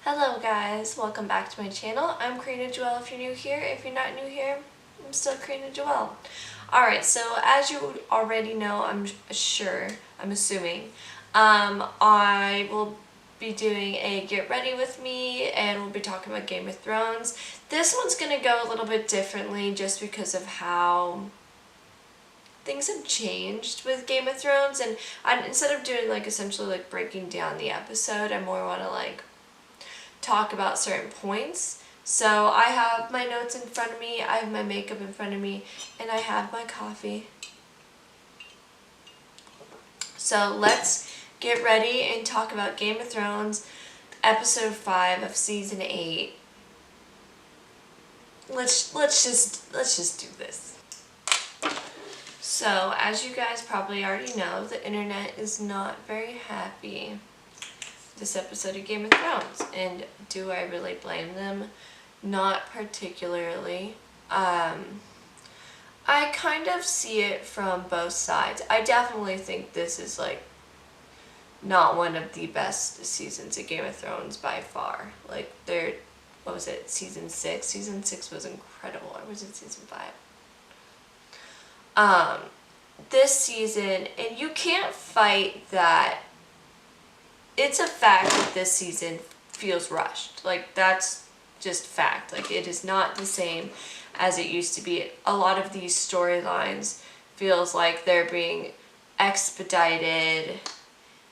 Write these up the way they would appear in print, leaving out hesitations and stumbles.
Hello guys, welcome back to my channel. I'm Karina Joelle if you're new here. If you're not new here, I'm still Karina Joelle. Alright, so as you already know, I'm assuming, I will be doing a Get Ready With Me and we'll be talking about Game of Thrones. This one's going to go a little bit differently just because of how things have changed with Game of Thrones, and instead of doing essentially breaking down the episode, I more want to talk about certain points. So I have my notes in front of me, I have my makeup in front of me, and I have my coffee. So let's get ready and talk about Game of Thrones, episode 5 of season 8. Let's just do this. So, as you guys probably already know, the internet is not very happy this episode of Game of Thrones, and do I really blame them? Not particularly. I kind of see it from both sides. I definitely think this is not one of the best seasons of Game of Thrones by far. What was it, season 6? Season 6 was incredible. Or was it season 5? This season, and you can't fight that. It's a fact that this season feels rushed. That's just fact. It is not the same as it used to be. A lot of these storylines feels like they're being expedited,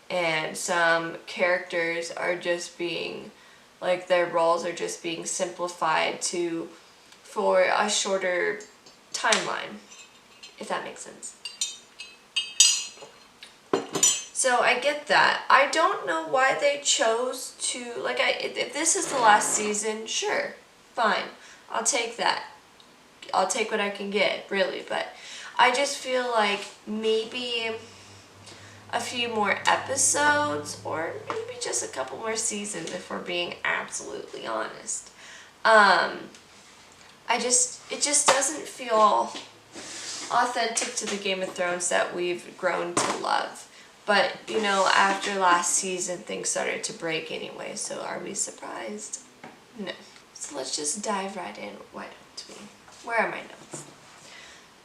and some characters are just being, their roles are just being simplified for a shorter timeline, if that makes sense. So I get that. I don't know why they chose to, if this is the last season, sure, fine. I'll take that. I'll take what I can get, really. But I just feel like maybe a few more episodes, or maybe just a couple more seasons if we're being absolutely honest. It just doesn't feel authentic to the Game of Thrones that we've grown to love. But, after last season, things started to break anyway, so are we surprised? No. So let's just dive right in. Why don't we? Where are my notes?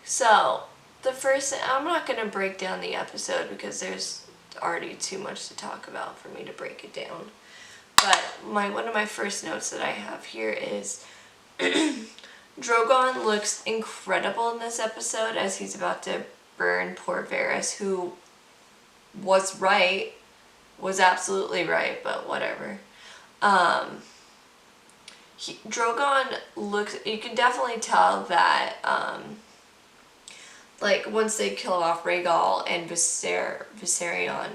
So, the first thing, I'm not going to break down the episode because there's already too much to talk about for me to break it down. But one of my first notes that I have here is Drogon looks incredible in this episode as he's about to burn poor Varys, who was absolutely right, but whatever. Drogon looks, you can definitely tell that, once they kill off Rhaegal and Viserion,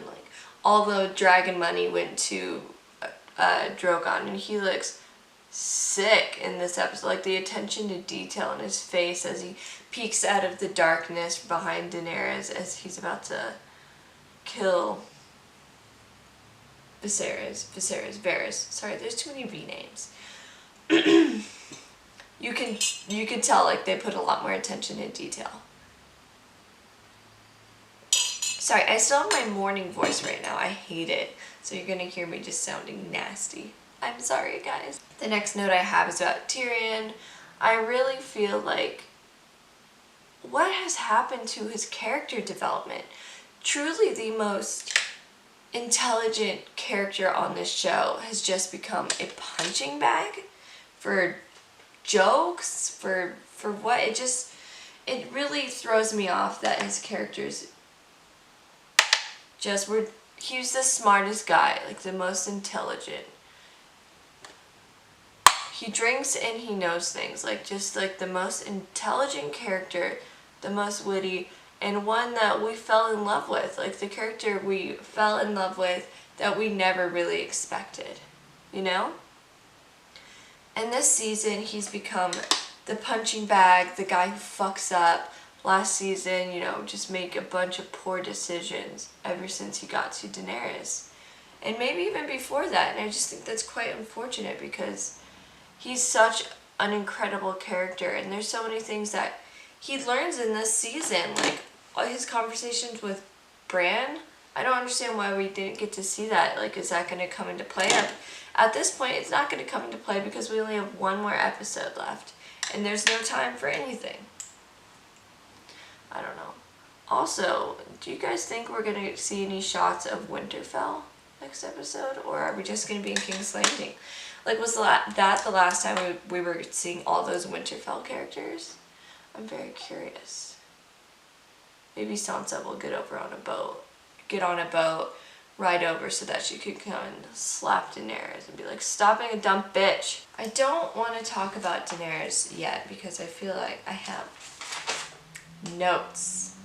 all the dragon money went to Drogon, and he looks sick in this episode. The attention to detail in his face as he peeks out of the darkness behind Daenerys as he's about to kill Varys. Sorry, there's too many V names. You can tell they put a lot more attention in detail. Sorry, I still have my morning voice right now. I hate it. So you're gonna hear me just sounding nasty. I'm sorry, guys. The next note I have is about Tyrion. I really feel what has happened to his character development? Truly the most intelligent character on this show has just become a punching bag for jokes, for what? It really throws me off that his characters he was the smartest guy, the most intelligent. He drinks and he knows things, the most intelligent character, the most witty, and one that we fell in love with, the character we fell in love with that we never really expected, And this season, he's become the punching bag, the guy who fucks up. Last season, just make a bunch of poor decisions ever since he got to Daenerys. And maybe even before that, and I just think that's quite unfortunate because he's such an incredible character, and there's so many things that he learns in this season, all his conversations with Bran. I don't understand why we didn't get to see that. Is that going to come into play? At this point, it's not going to come into play because we only have one more episode left, and there's no time for anything. I don't know. Also, do you guys think we're going to see any shots of Winterfell next episode, or are we just going to be in King's Landing? Like, was that the last time we were seeing all those Winterfell characters? I'm very curious. Maybe Sansa will get on a boat, ride over so that she could come and slap Daenerys and be like, stop being a dumb bitch. I don't want to talk about Daenerys yet because I feel like I have notes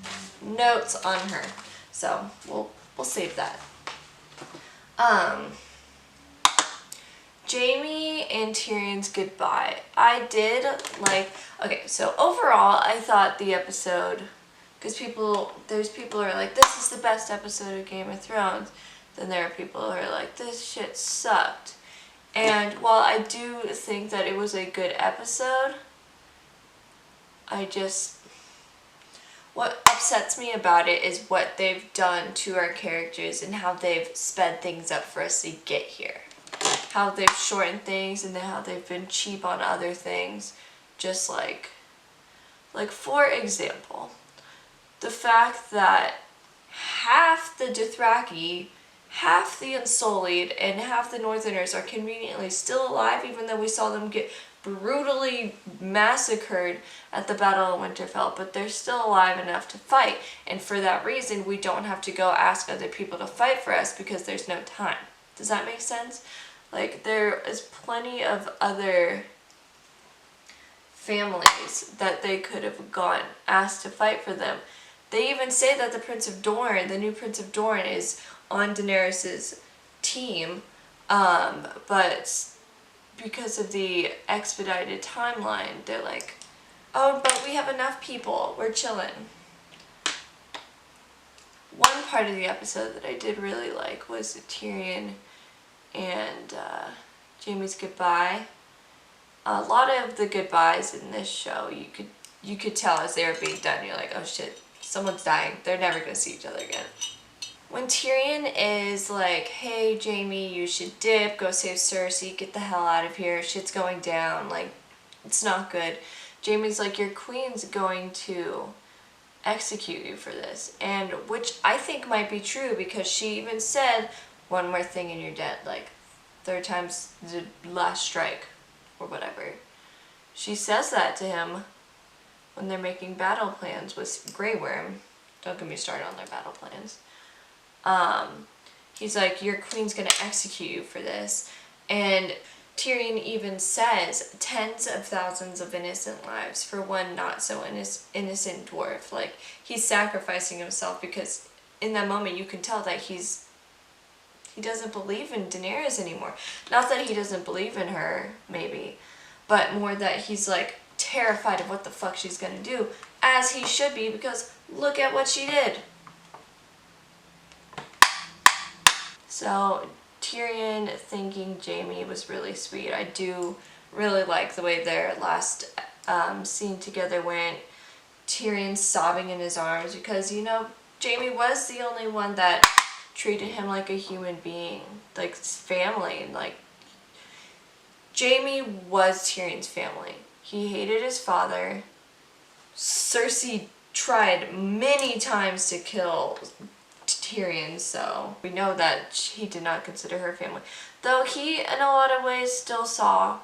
on her. So we'll save that. Jaime and Tyrion's goodbye. I did like, okay, so overall I thought the episode, because there's people who are like, this is the best episode of Game of Thrones. Then there are people who are like, this shit sucked. And while I do think that it was a good episode, what upsets me about it is what they've done to our characters and how they've sped things up for us to get here. How they've shortened things and then how they've been cheap on other things. Just like for example, the fact that half the Dothraki, half the Unsullied, and half the Northerners are conveniently still alive, even though we saw them get brutally massacred at the Battle of Winterfell, but they're still alive enough to fight. And for that reason, we don't have to go ask other people to fight for us because there's no time. Does that make sense? Like, there is plenty of other families that they could have asked to fight for them. They even say that the Prince of Dorne, the new Prince of Dorne, is on Daenerys' team, but because of the expedited timeline, they're like, oh, but we have enough people, we're chilling. One part of the episode that I did really like was Tyrion and Jaime's goodbye. A lot of the goodbyes in this show, you could tell as they were being done, you're like, oh shit, someone's dying, they're never gonna see each other again. When Tyrion is like, hey Jaime, you should dip, go save Cersei, get the hell out of here, shit's going down, like, it's not good. Jaime's like, your queen's going to execute you for this, and which I think might be true because she even said, one more thing and you're dead, like, third time's the last strike, or whatever. She says that to him when they're making battle plans with GRWM. Don't get me started on their battle plans. He's like, your queen's gonna execute you for this. And Tyrion even says tens of thousands of innocent lives for one not so innocent dwarf. Like, he's sacrificing himself because in that moment you can tell that he doesn't believe in Daenerys anymore. Not that he doesn't believe in her, maybe, but more that he's like terrified of what the fuck she's gonna do, as he should be, because look at what she did. So Tyrion thanking Jaime was really sweet. I do really like the way their last scene together went. Tyrion sobbing in his arms because, you know, Jaime was the only one that treated him like a human being, like family, and like Jaime was Tyrion's family. He hated his father. Cersei tried many times to kill Tyrion, so we know that he did not consider her family. Though he, in a lot of ways, still saw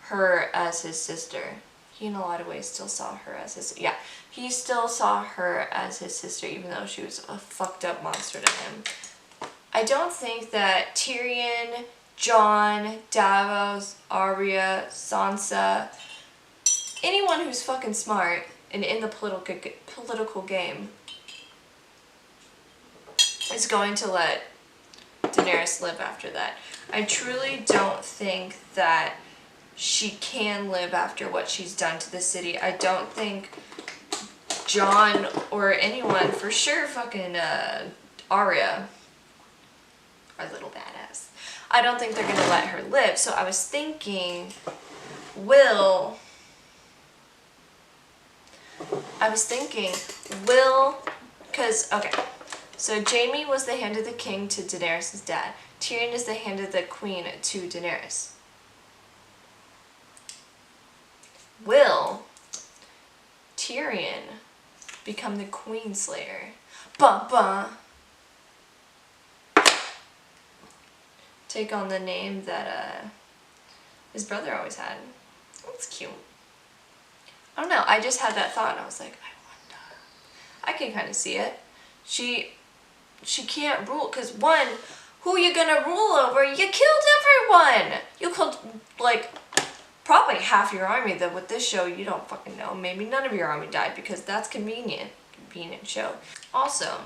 her as his sister. He still saw her as his sister, even though she was a fucked up monster to him. I don't think that Tyrion, Jon, Davos, Arya, Sansa, anyone who's fucking smart and in the political game is going to let Daenerys live after that. I truly don't think that she can live after what she's done to the city. I don't think Jon or anyone, for sure fucking Arya, our little badass, I don't think they're gonna let her live. So I was thinking, because, okay, so Jaime was the hand of the king to Daenerys' dad. Tyrion is the hand of the queen to Daenerys. Will Tyrion become the Queen Slayer? Bum bum. Take on the name that his brother always had. That's cute. I don't know. I just had that thought and I was like, I wonder. I can kind of see it. She can't rule because one, who you gonna rule over? You killed everyone. You killed like probably half your army. Though with this show, you don't fucking know. Maybe none of your army died because that's convenient. Convenient show. Also,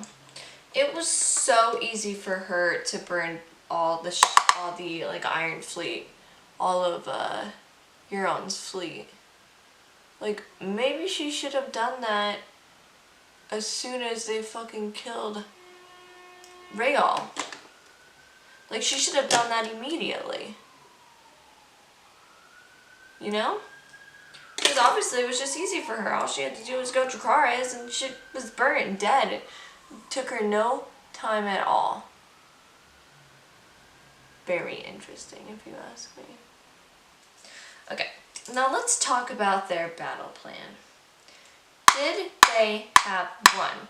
it was so easy for her to burn all the like Iron Fleet, all of Euron's fleet. Like maybe she should have done that as soon as they fucking killed Rhaegal. Like she should have done that immediately. You know? Because obviously it was just easy for her. All she had to do was go to Dracarys and she was burnt and dead. It took her no time at all. Very interesting, if you ask me. Okay, now let's talk about their battle plan. Did they have one?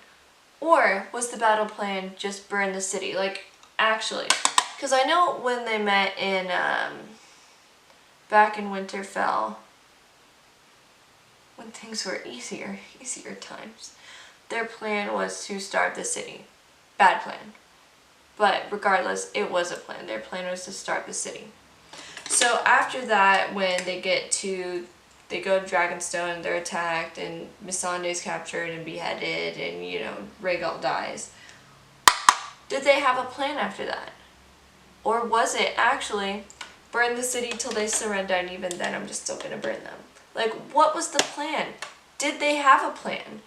Or was the battle plan just burn the city? Like, actually. Because I know when they met in, back in Winterfell, when things were easier times, their plan was to starve the city. Bad plan. But regardless, it was a plan. Their plan was to starve the city. So after that, when they go to Dragonstone, they're attacked, and Missandei's captured and beheaded, and, you know, Rhaegal dies. Did they have a plan after that? Or was it actually burn the city till they surrender, and even then I'm just still gonna burn them? Like, what was the plan? Did they have a plan?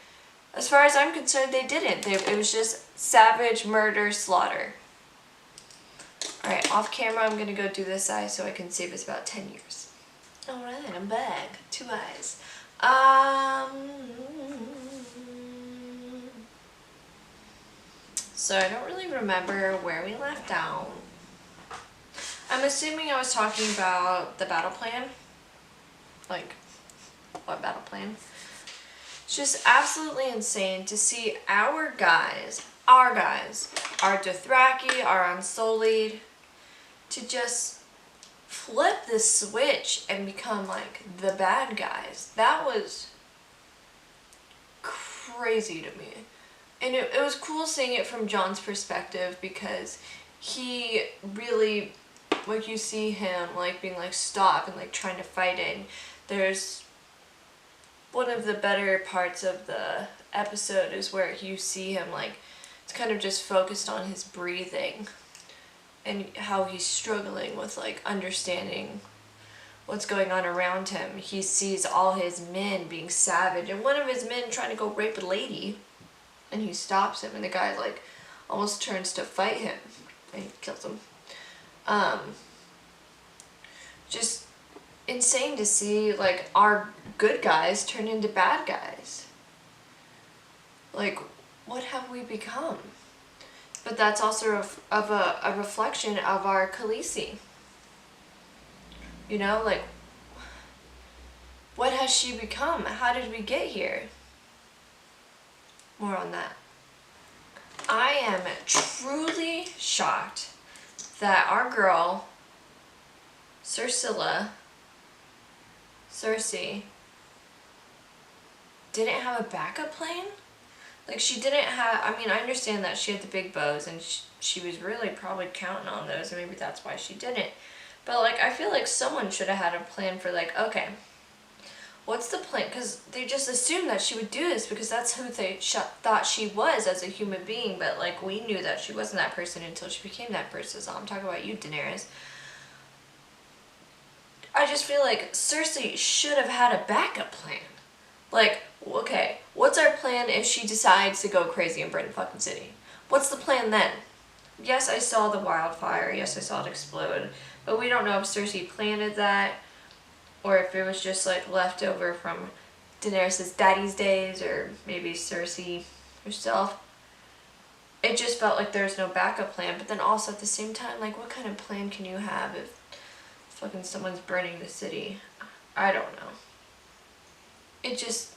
As far as I'm concerned, they didn't. It was just savage murder, slaughter. Alright, off camera I'm gonna go do this eye so I can save us about 10 years. Alright, I'm back. 2 eyes. So I don't really remember where we left out. I'm assuming I was talking about the battle plan. Like, what battle plan? It's just absolutely insane to see our guys, our Dothraki, our Unsullied, to just flip the switch and become like the bad guys. That was crazy to me. And it was cool seeing it from Jon's perspective because he really, like, you see him like being like stop and like trying to fight it. And there's one of the better parts of the episode is where you see him like, it's kind of just focused on his breathing and how he's struggling with like understanding what's going on around him. He sees all his men being savage and one of his men trying to go rape a lady, and he stops him, and the guy like almost turns to fight him and he kills him. Just insane to see like our good guys turn into bad guys. Like, what have we become? But that's also a reflection of our Khaleesi. You know, like, what has she become? How did we get here? More on that. I am truly shocked that our girl, Cersei, didn't have a backup plan. Like, she didn't have, I mean, I understand that she had the big bows and she was really probably counting on those, and maybe that's why she didn't. But, like, I feel like someone should have had a plan for, like, okay, what's the plan? Because they just assumed that she would do this because that's who they thought she was as a human being. But, like, we knew that she wasn't that person until she became that person. So I'm talking about you, Daenerys. I just feel like Cersei should have had a backup plan. Like, okay, what's our plan if she decides to go crazy and burn the fucking city? What's the plan then? Yes, I saw the wildfire. Yes, I saw it explode. But we don't know if Cersei planted that or if it was just like left over from Daenerys' daddy's days, or maybe Cersei herself. it just felt like there's no backup plan. But then also at the same time, like, what kind of plan can you have if fucking someone's burning the city? I don't know. It just,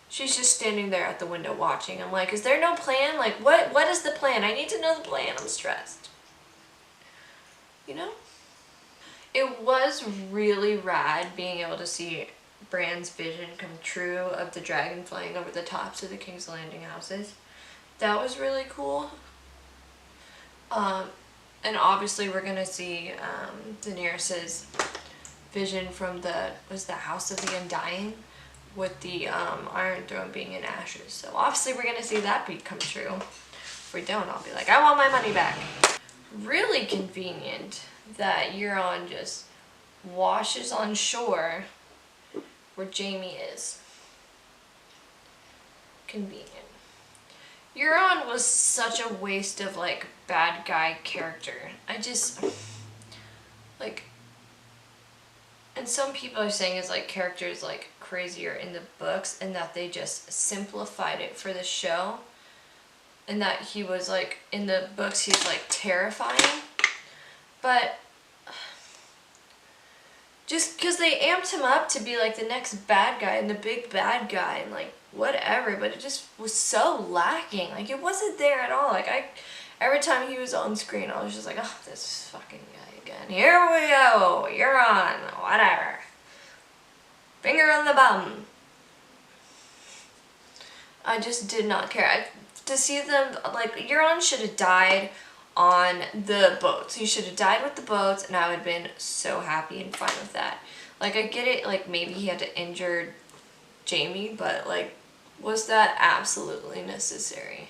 she's just standing there at the window watching. I'm like, is there no plan? Like, what is the plan? I need to know the plan. I'm stressed. You know? It was really rad being able to see Bran's vision come true of the dragon flying over the tops of the King's Landing houses. That was really cool. And obviously we're gonna see Daenerys's vision from the House of the Undying, with the Iron Throne being in ashes. So obviously we're gonna see that come true. If we don't, I'll be like, I want my money back. Really convenient that Euron just washes on shore where Jaime is. Convenient. Euron was such a waste of, like, bad guy character. I just, like, and some people are saying his, like, character is, like, crazier in the books, and that they just simplified it for the show, and that he was, like, in the books he's, like, terrifying. But just because they amped him up to be, like, the next bad guy and the big bad guy and, like, whatever, but it just was so lacking. Like, it wasn't there at all. Like, every time he was on screen, I was just like, oh, this fucking guy again. Here we go. You're on. Whatever. Finger on the bum. I just did not care. To see them, like, Euron should have died on the boats. He should have died with the boats, and I would have been so happy and fine with that. Like, I get it, like, maybe he had to injure Jaime, but, like, was that absolutely necessary?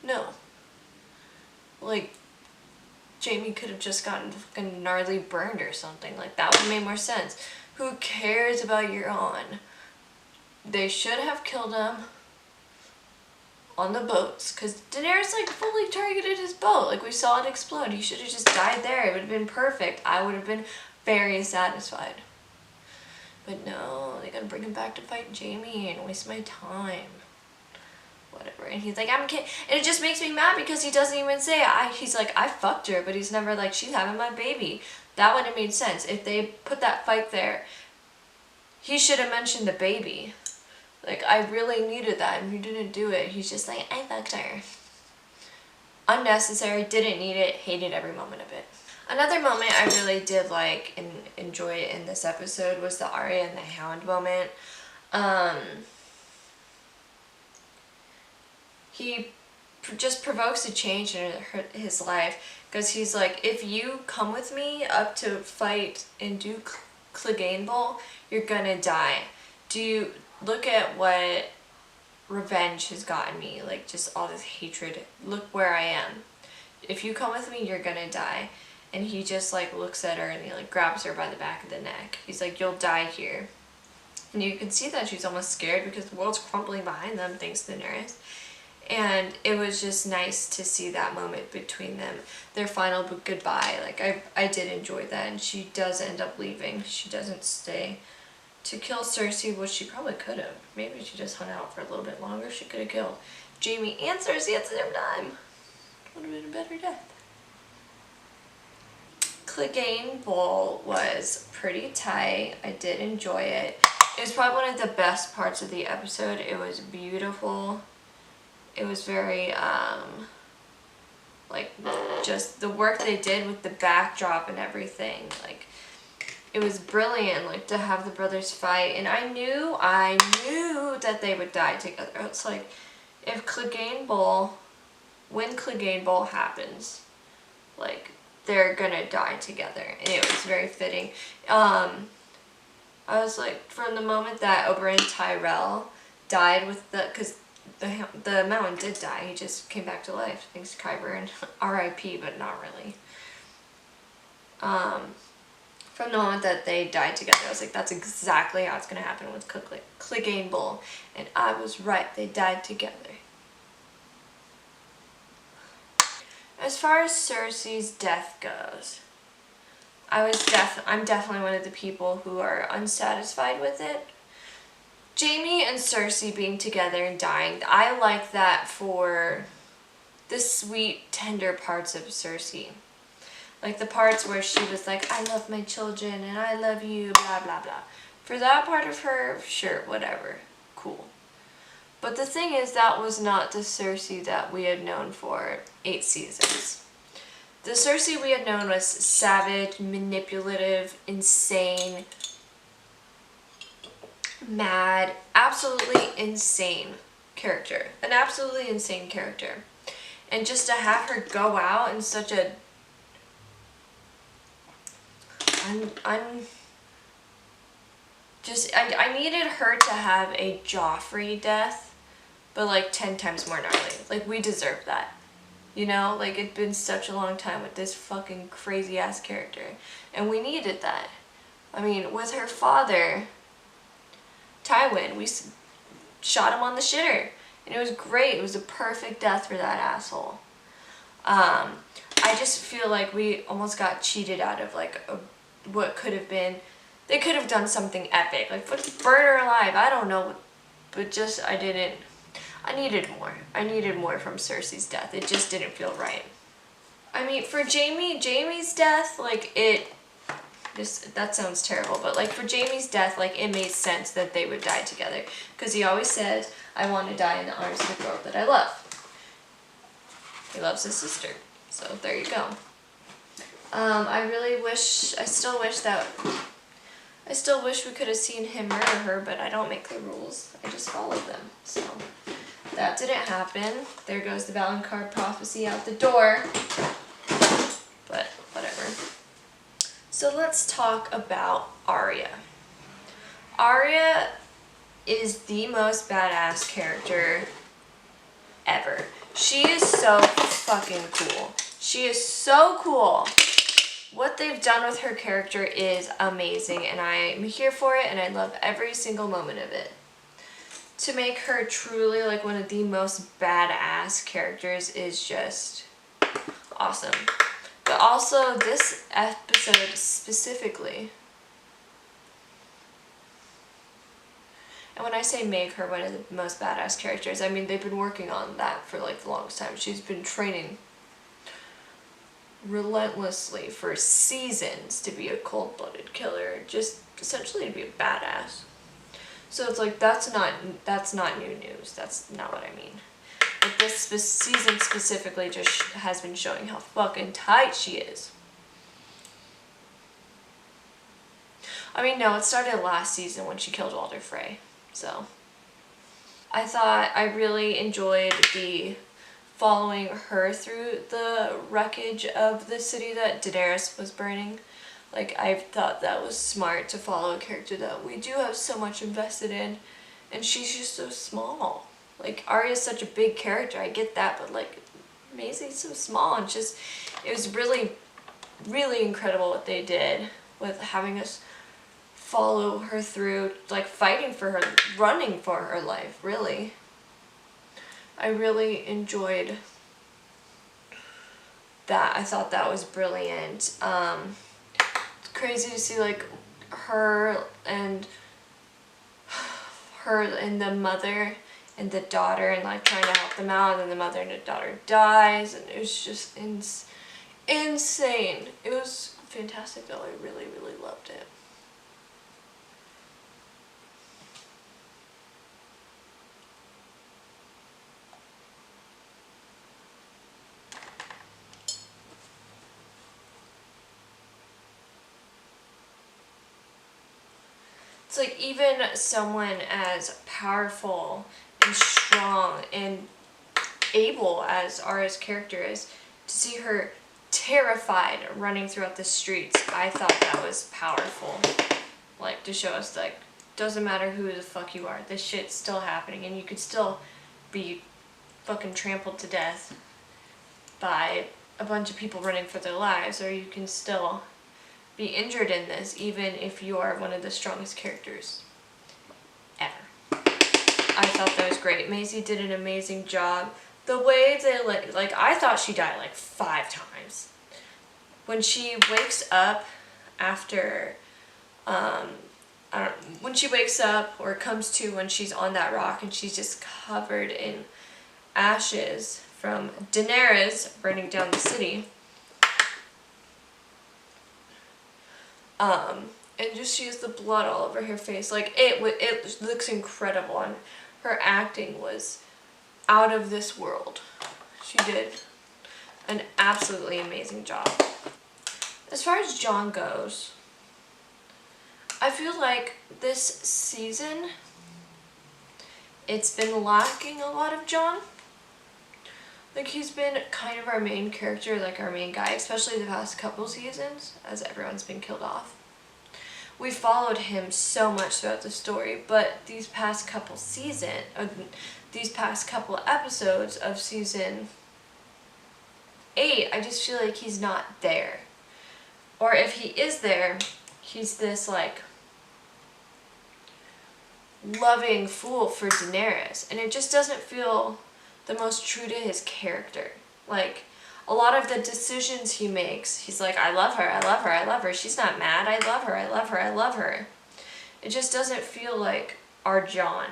No. Like, Jaime could have just gotten fucking gnarly burned or something. Like, that would have made more sense. Who cares about Euron? They should have killed him on the boats, because Daenerys, like, fully targeted his boat. Like, we saw it explode. He should have just died there. It would have been perfect. I would have been very satisfied. But no, they gotta bring him back to fight Jaime and waste my time. Whatever. And he's like, I'm kidding. And it just makes me mad because he doesn't even say, he's like, I fucked her, but he's never like, she's having my baby. That would have made sense. If they put that fight there, he should have mentioned the baby. Like, I really needed that, and he didn't do it. He's just like, I fucked her. Unnecessary, didn't need it, hated every moment of it. Another moment I really did like and enjoy in this episode was the Arya and the Hound moment. He just provokes a change in his life, because he's like, if you come with me up to fight and do 𝔼ℙ.𝟝, you're gonna die. Do you look at what revenge has gotten me? Like, just all this hatred. Look where I am. If you come with me, you're gonna die. And he just, like, looks at her and he, like, grabs her by the back of the neck. He's like, you'll die here. And you can see that she's almost scared because the world's crumbling behind them, thanks to Daenerys. And it was just nice to see that moment between them. Their final goodbye. Like, I did enjoy that. And she does end up leaving. She doesn't stay to kill Cersei, which she probably could have. Maybe she just hung out for a little bit longer. She could have killed Jaime and Cersei at the same time. Would have been a better death. 𝔼ℙ.𝟝 was pretty tight. I did enjoy it. It was probably one of the best parts of the episode. It was beautiful. It was very, like, just the work they did with the backdrop and everything. Like, it was brilliant, like, to have the brothers fight. And I knew that they would die together. It's like, if 𝔼ℙ.𝟝, when 𝔼ℙ.𝟝 happens, like, they're gonna die together, and it was very fitting. I was like, from the moment that Oberyn Tyrell died with because the mountain did die, he just came back to life, thanks to Qyburn, R.I.P., but not really. From the moment that they died together, I was like, that's exactly how it's gonna happen with 𝔼ℙ.𝟝, and I was right, they died together. As far as Cersei's death goes, I'm definitely one of the people who are unsatisfied with it. Jaime and Cersei being together and dying, I like that for the sweet, tender parts of Cersei. Like the parts where she was like, I love my children and I love you, blah, blah, blah. For that part of her, sure, whatever. Cool. But the thing is, that was not the Cersei that we had known for 8 seasons. The Cersei we had known was savage, manipulative, insane, mad, absolutely insane character. An absolutely insane character. And just to have her go out in such a I needed her to have a Joffrey death, but like 10 times more gnarly. Like, we deserve that. You know? Like, it'd been such a long time with this fucking crazy ass character. And we needed that. I mean, with her father, Tywin, we shot him on the shitter. And it was great. It was a perfect death for that asshole. I just feel like we almost got cheated out of like what could have been. They could have done something epic, like burn her alive. I don't know, but just I needed more. I needed more from Cersei's death. It just didn't feel right. I mean, for Jaime's death, like that sounds terrible, but like for Jaime's death, like it made sense that they would die together because he always says, "I want to die in the arms of the girl that I love." He loves his sister, so there you go. I still wish we could have seen him murder her, but I don't make the rules. I just follow them. So that didn't happen. There goes the 𝔼ℙ prophecy out the door. But whatever. So let's talk about Arya. Arya is the most badass character ever. She is so fucking cool. She is so cool. What they've done with her character is amazing, and I'm here for it, and I love every single moment of it. To make her truly like one of the most badass characters is just awesome. But also this episode specifically, and when I say make her one of the most badass characters, I mean they've been working on that for like the longest time. She's been training relentlessly for seasons to be a cold-blooded killer, just essentially to be a badass. So it's like that's not new news. That's not what I mean. But this season specifically just has been showing how fucking tight she is. I mean, no, it started last season when she killed Walder Frey. So I really enjoyed the following her through the wreckage of the city that Daenerys was burning. Like, I thought that was smart to follow a character that we do have so much invested in, and she's just so small. Like, Arya's such a big character, I get that, but like, Maisie's so small, and just, it was really, really incredible what they did with having us follow her through, like, fighting for her, running for her life, really. I really enjoyed that. I thought that was brilliant. It's crazy to see like her and the mother and the daughter and like trying to help them out, and then the mother and the daughter dies, and it was just insane. It was fantastic though. I really, really loved it. It's like even someone as powerful and strong and able as Arya's character is, to see her terrified running throughout the streets, I thought that was powerful. Like, to show us, like, doesn't matter who the fuck you are, this shit's still happening, and you could still be fucking trampled to death by a bunch of people running for their lives, or you can still be injured in this, even if you are one of the strongest characters ever. I thought that was great. Maisie did an amazing job. The way they, like, I thought she died like 5 times. When she wakes up after when she wakes up or comes to when she's on that rock and she's just covered in ashes from Daenerys burning down the city. And just she has the blood all over her face. Like, it looks incredible, and her acting was out of this world. She did an absolutely amazing job. As far as Jon goes, I feel like this season, it's been lacking a lot of Jon. Like, he's been kind of our main character, like our main guy, especially the past couple seasons, as everyone's been killed off. We followed him so much throughout the story, but these past couple episodes of season 8, I just feel like he's not there. Or if he is there, he's this, like, loving fool for Daenerys, and it just doesn't feel the most true to his character. Like, a lot of the decisions he makes, he's like, I love her, I love her, I love her. She's not mad. I love her, I love her, I love her. It just doesn't feel like our Jon.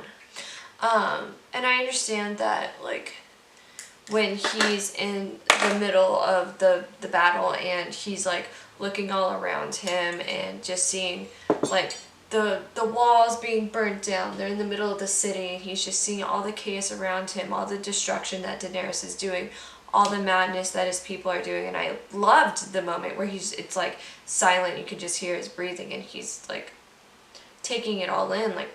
And I understand that, like, when he's in the middle of the battle and he's, like, looking all around him and just seeing, like, the walls being burnt down. They're in the middle of the city, and he's just seeing all the chaos around him, all the destruction that Daenerys is doing, all the madness that his people are doing. And I loved the moment where it's like silent, you can just hear his breathing, and he's like taking it all in, like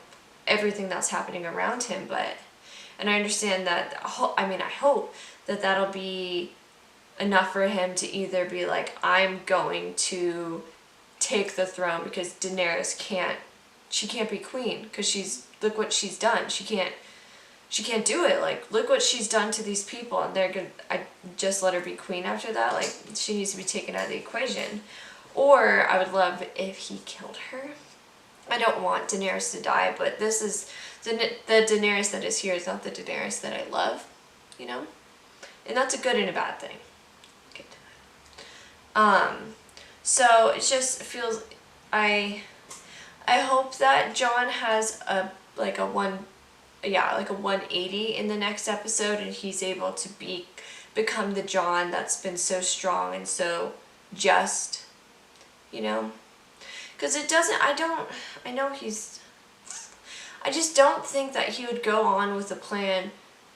everything that's happening around him. And I understand that, I hope that that'll be enough for him to either be like, I'm going to take the throne, because Daenerys can't be queen, because look what she's done. She can't do it. Like, look what she's done to these people, and I just let her be queen after that. Like, she needs to be taken out of the equation. Or I would love if he killed her. I don't want Daenerys to die, but this is the Daenerys that is here is not the Daenerys that I love, you know? And that's a good and a bad thing. Good. So it just feels, I hope that Jon has a 180 in the next episode, and he's able to become the Jon that's been so strong and so just, you know? Because I just don't think that he would go on with a plan,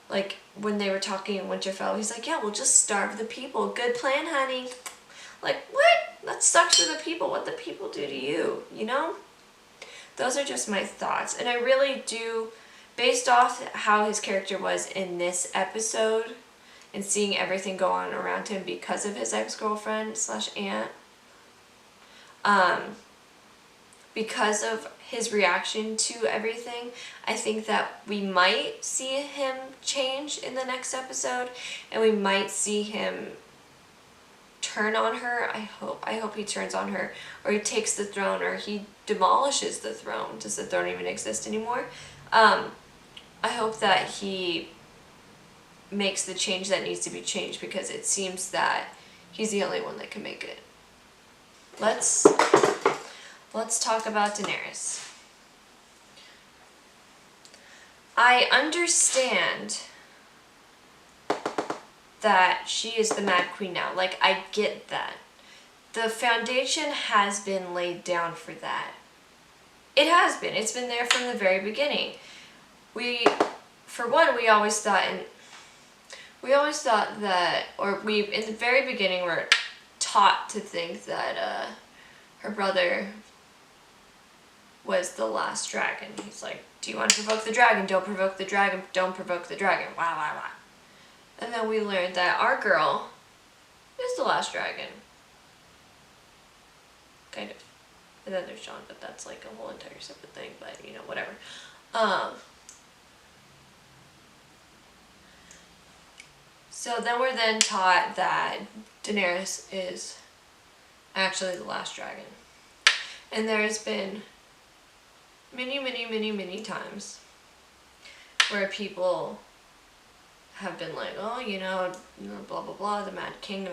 like when they were talking in Winterfell. He's like, yeah, we'll just starve the people. Good plan, honey. Like, what? That sucks for the people. What the people do to you, you know? Those are just my thoughts. And I really do, based off how his character was in this episode and seeing everything go on around him because of his ex-girlfriend / aunt, because of his reaction to everything, I think that we might see him change in the next episode, and we might see him turn on her. I hope he turns on her, or he takes the throne, or he demolishes the throne. Does the throne even exist anymore? I hope that he makes the change that needs to be changed, because it seems that he's the only one that can make it. Let's talk about Daenerys. I understand that she is the Mad Queen now. Like, I get that. The foundation has been laid down for that. It has been. It's been there from the very beginning. We always thought that, in the very beginning, were taught to think that her brother was the last dragon. He's like, do you want to provoke the dragon? Don't provoke the dragon. Don't provoke the dragon. Wah, wah, wah. And then we learned that our girl is the last dragon. Kind of. And then there's Jon, but that's like a whole entire separate thing, but you know, whatever. So then we're then taught that Daenerys is actually the last dragon. And there's been many times where people have been like, oh, you know, blah, blah, blah, the Mad King,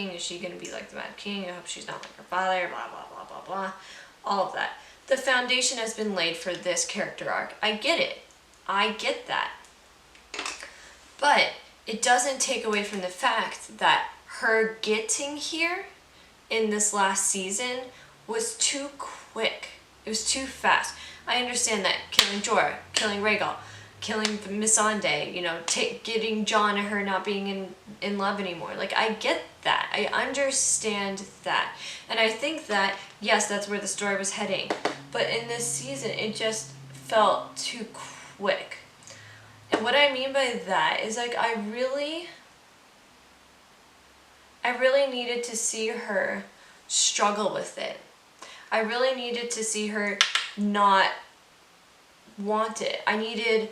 is she going to be like the Mad King? I hope she's not like her father, blah, blah, blah, blah, blah, all of that. the foundation has been laid for this character arc. I get it. I get that. But it doesn't take away from the fact that her getting here in this last season was too quick. It was too fast. I understand that killing Jorah, killing Rhaegal, killing Missandei, you know, getting Jon and her not being in love anymore. Like, I get that. I understand that. And I think that, yes, that's where the story was heading. But in this season, it just felt too quick. And what I mean by that is, like, I really needed to see her struggle with it. I really needed to see her not want it. I needed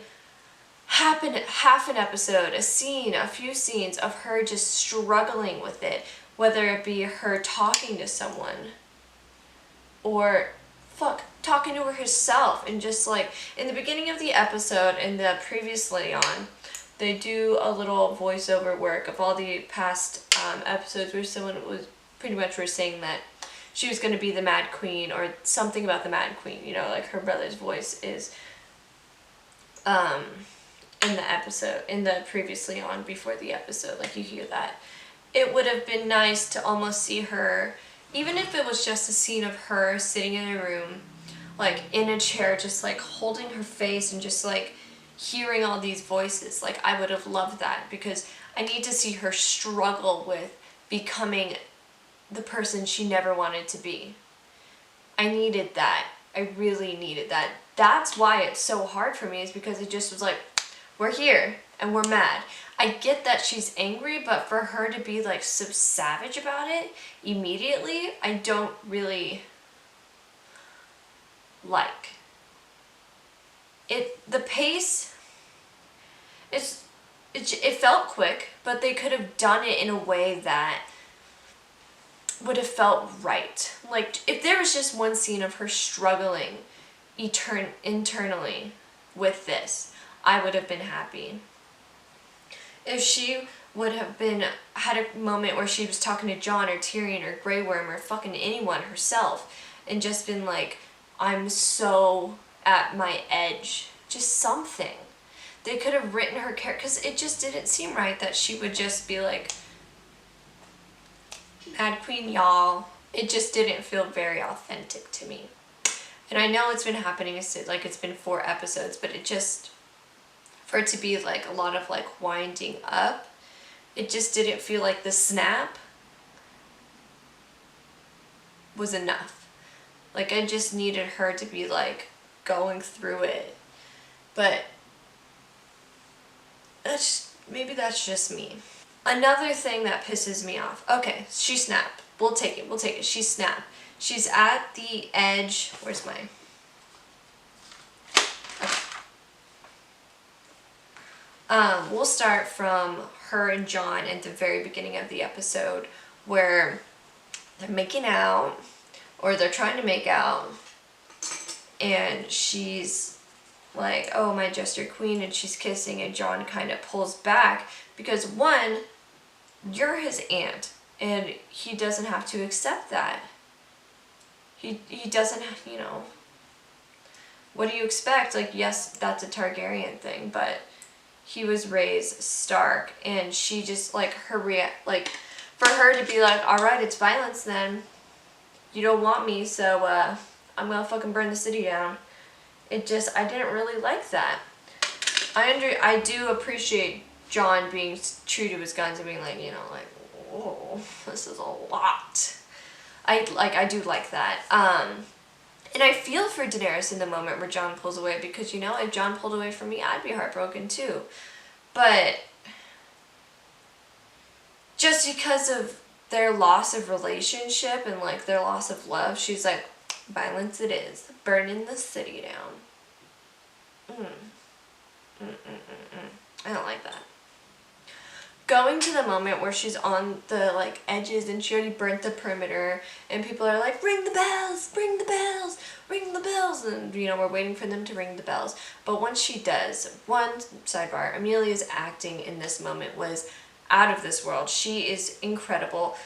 half an episode, a scene, a few scenes of her just struggling with it, whether it be her talking to someone or talking to herself. And just like in the beginning of the episode, in the previously on, they do a little voiceover work of all the past episodes where someone was pretty much were saying that she was going to be the Mad Queen or something about the Mad Queen, you know, like her brother's voice is in the episode, in the previously on, before the episode, like you hear that. It would have been nice to almost see her, even if it was just a scene of her sitting in a room, like in a chair, just like holding her face and just like hearing all these voices. Like, I would have loved that, because I need to see her struggle with becoming the person she never wanted to be. I needed that. I really needed that. That's why it's so hard for me, is because it just was like, we're here and we're mad. I get that she's angry, but for her to be like so savage about it immediately, I don't really like. The pace, it felt quick, but they could have done it in a way that would have felt right. Like, if there was just one scene of her struggling internally with this, I would have been happy. If she would have had a moment where she was talking to Jon or Tyrion or Grey Worm or fucking anyone herself, and just been like, I'm so at my edge, just something. They could have written her character, because it just didn't seem right that she would just be like, Mad Queen, y'all. It just didn't feel very authentic to me. And I know it's been happening, like it's been 4 episodes, but it just, for it to be like a lot of like winding up, it just didn't feel like the snap was enough. Like, I just needed her to be like going through it. But maybe that's just me. Another thing that pisses me off. Okay, she snapped. We'll take it. She snapped. She's at the edge. Where's my... Okay. We'll start from her and Jon at the very beginning of the episode, where they're making out, or they're trying to make out, and she's like, oh, my Jester Queen, and she's kissing, and Jon kind of pulls back, because one, you're his aunt, and he doesn't have to accept that. He doesn't, you know, what do you expect? Like, yes, that's a Targaryen thing, but he was raised Stark, and she just, like, for her to be like, alright, it's violence then. You don't want me, so, I'm gonna fucking burn the city down. I didn't really like that. I do appreciate Jon being true to his guns and being like, you know, like, whoa, this is a lot. I do like that. And I feel for Daenerys in the moment where Jon pulls away, because, you know, if Jon pulled away from me, I'd be heartbroken too. But just because of their loss of relationship and, like, their loss of love, she's like, violence it is. Burning the city down. I don't like that. Going to the moment where she's on the, like, edges and she already burnt the perimeter, and people are like, ring the bells, ring the bells, ring the bells, and, you know, we're waiting for them to ring the bells. But once she does, one sidebar, Amelia's acting in this moment was out of this world. She is incredible.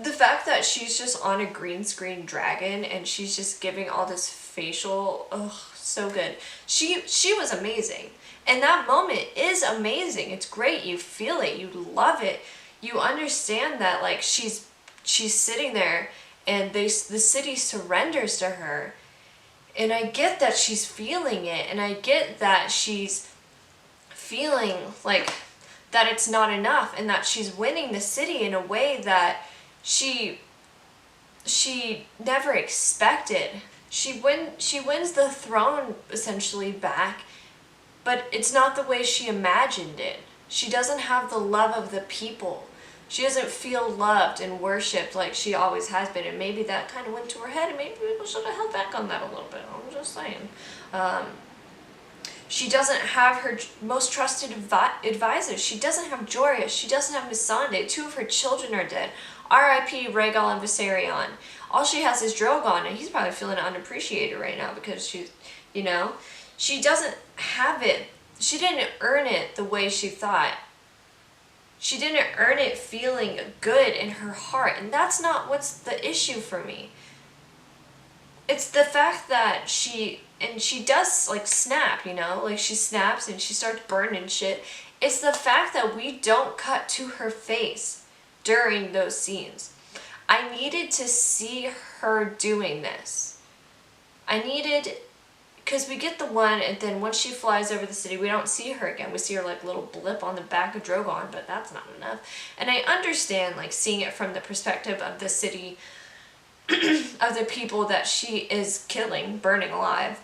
the fact that she's just on a green screen dragon and she's just giving all this facial, so good. She was amazing. And that moment is amazing. It's great. You feel it. You love it. You understand that, like, she's sitting there and the city surrenders to her. And I get that she's feeling it, and I get that she's feeling like that it's not enough, and that she's winning the city in a way that she never expected. She wins the throne essentially back, but it's not the way she imagined it. She doesn't have the love of the people. She doesn't feel loved and worshipped like she always has been, and maybe that kind of went to her head, and maybe people should have held back on that a little bit. I'm just saying. She doesn't have her most trusted advisors. She doesn't have Jorah. She doesn't have Missandei. 2 of her children are dead. R.I.P. Rhaegal and Viserion. All she has is Drogon, and he's probably feeling unappreciated right now because she's, you know, she doesn't have it. She didn't earn it the way she thought. She didn't earn it feeling good in her heart, and that's not what's the issue for me. It's the fact that she does, like, snap, you know? Like, she snaps and she starts burning shit. It's the fact that we don't cut to her face during those scenes. I needed to see her doing this. Because we get the one, and then once she flies over the city, we don't see her again. We see her, like, little blip on the back of Drogon, but that's not enough. And I understand, like, seeing it from the perspective of the city, of the people that she is killing, burning alive.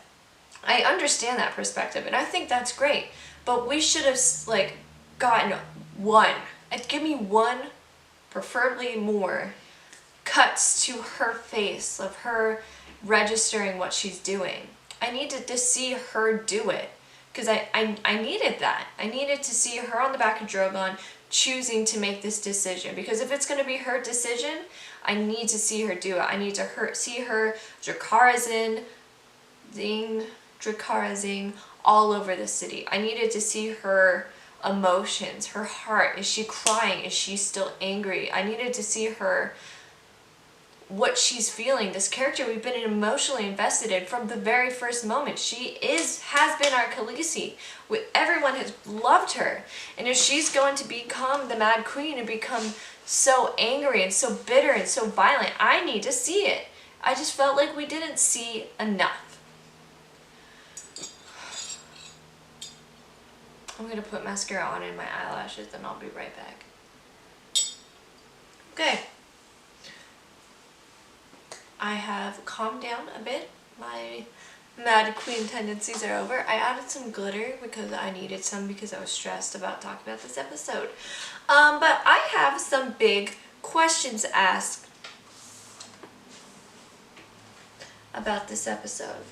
I understand that perspective, and I think that's great. But we should have, like, gotten one. Give me one, preferably more, cuts to her face of her registering what she's doing. I needed to see her do it, because I needed that. I needed to see her on the back of Drogon choosing to make this decision, because if it's going to be her decision, I need to see her do it. I need to see her Dracarys-ing all over the city. I needed to see her emotions, her heart. Is she crying? Is she still angry? I needed to see her, what she's feeling. This character we've been emotionally invested in from the very first moment. She has been our Khaleesi. Everyone has loved her. And if she's going to become the Mad Queen and become so angry and so bitter and so violent, I need to see it. I just felt like we didn't see enough. I'm going to put mascara on in my eyelashes, then I'll be right back. Okay. I have calmed down a bit. My Mad Queen tendencies are over. I added some glitter because I needed some because I was stressed about talking about this episode. But I have some big questions asked about this episode.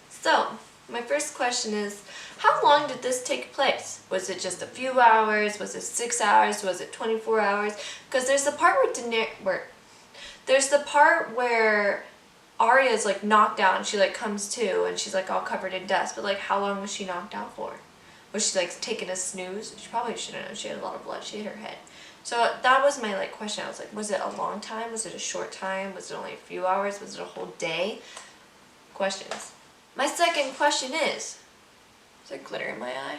So, my first question is, how long did this take place? Was it just a few hours? Was it 6 hours? Was it 24 hours? Because there's the part where Arya's, like, knocked out and she, like, comes to and she's, like, all covered in dust. But, like, how long was she knocked out for? Was she, like, taking a snooze? She probably shouldn't have. She had a lot of blood. She hit her head. So that was my, like, question. I was like, was it a long time? Was it a short time? Was it only a few hours? Was it a whole day? Questions. My second question is there glitter in my eye?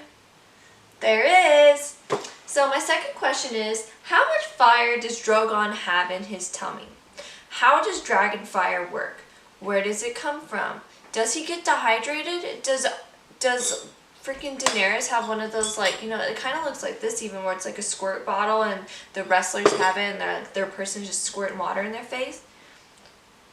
There is. So my second question is, how much fire does Drogon have in his tummy? How does dragon fire work? Where does it come from? Does he get dehydrated? Does freaking Daenerys have one of those, like, you know, it kind of looks like this even, where it's like a squirt bottle and the wrestlers have it and their person just squirting water in their face?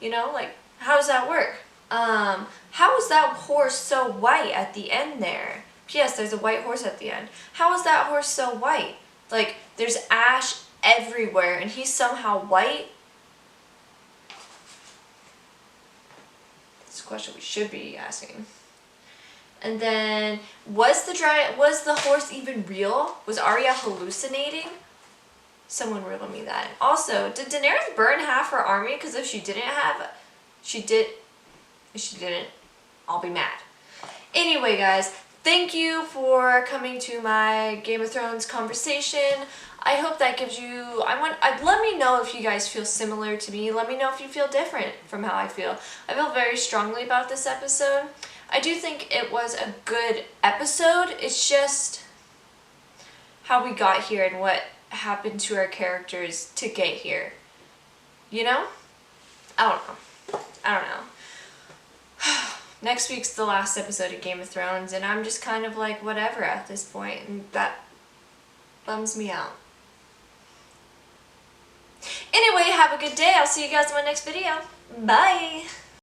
You know, like, how does that work? How is that horse so white at the end there? Yes, there's a white horse at the end. How is that horse so white? Like, there's ash everywhere and he's somehow white? That's a question we should be asking. And then, was the horse even real? Was Arya hallucinating? Someone riddle me that. Also, did Daenerys burn half her army? Because if she didn't, I'll be mad. Anyway, guys, thank you for coming to my Game of Thrones conversation. I hope that gives you, let me know if you guys feel similar to me. Let me know if you feel different from how I feel. I feel very strongly about this episode. I do think it was a good episode. It's just how we got here and what happened to our characters to get here. You know? I don't know. Next week's the last episode of Game of Thrones, and I'm just kind of like whatever at this point, and that bums me out. Anyway, have a good day. I'll see you guys in my next video. Bye!